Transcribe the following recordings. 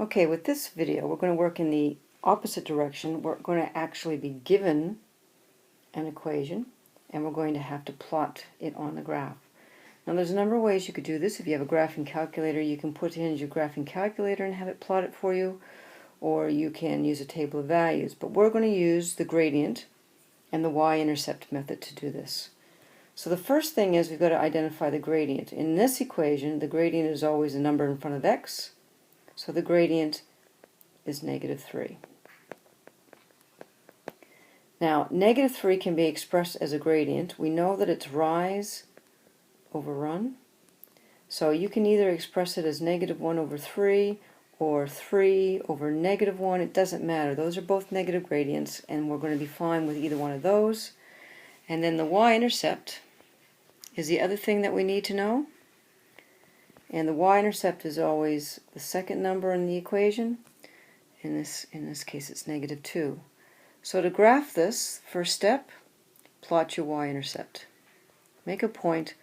Okay, with this video we're going to work in the opposite direction. We're going to actually be given an equation and we're going to have to plot it on the graph. Now there's a number of ways you could do this. If you have a graphing calculator, you can put it in your graphing calculator and have it plot it for you, or you can use a table of values. But we're going to use the gradient and the Y-intercept method to do this. So the first thing is we've got to identify the gradient. In this equation, the gradient is always a number in front of x, so the gradient is -3. Now, -3 can be expressed as a gradient. We know that it's rise over run. So you can either express it as -1/3 or 3 over -1. It doesn't matter. Those are both negative gradients, and we're going to be fine with either one of those. And then the y-intercept is the other thing that we need to know. And the y-intercept is always the second number in the equation. In this case, it's -2. So to graph this, first step, plot your y-intercept. Make a point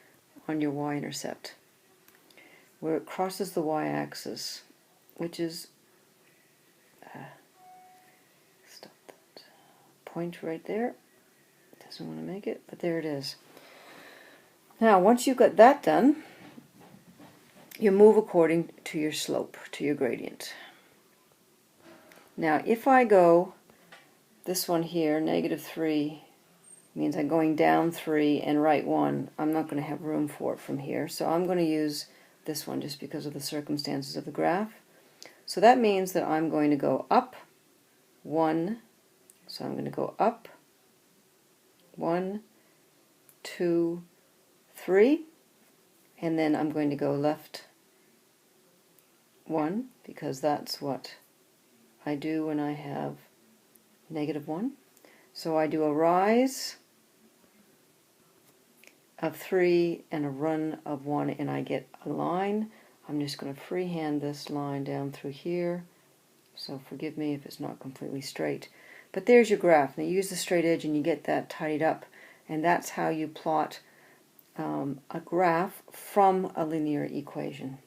on your y-intercept where it crosses the y-axis, which is stop that point right there. Doesn't want to make it, but there it is. Now, once you've got that done, you move according to your slope, to your gradient. Now, if I go this one here, -3, means I'm going down 3 and right 1. I'm not going to have room for it from here, so I'm going to use this one just because of the circumstances of the graph. So that means that I'm going to go up 1, so I'm going to go up 1, 2, 3, and then I'm going to go left 1, because that's what I do when I have -1. So I do a rise of 3 and a run of 1, and I get a line. I'm just going to freehand this line down through here, so forgive me if it's not completely straight. But there's your graph. Now you use the straight edge and you get that tidied up, and that's how you plot a graph from a linear equation.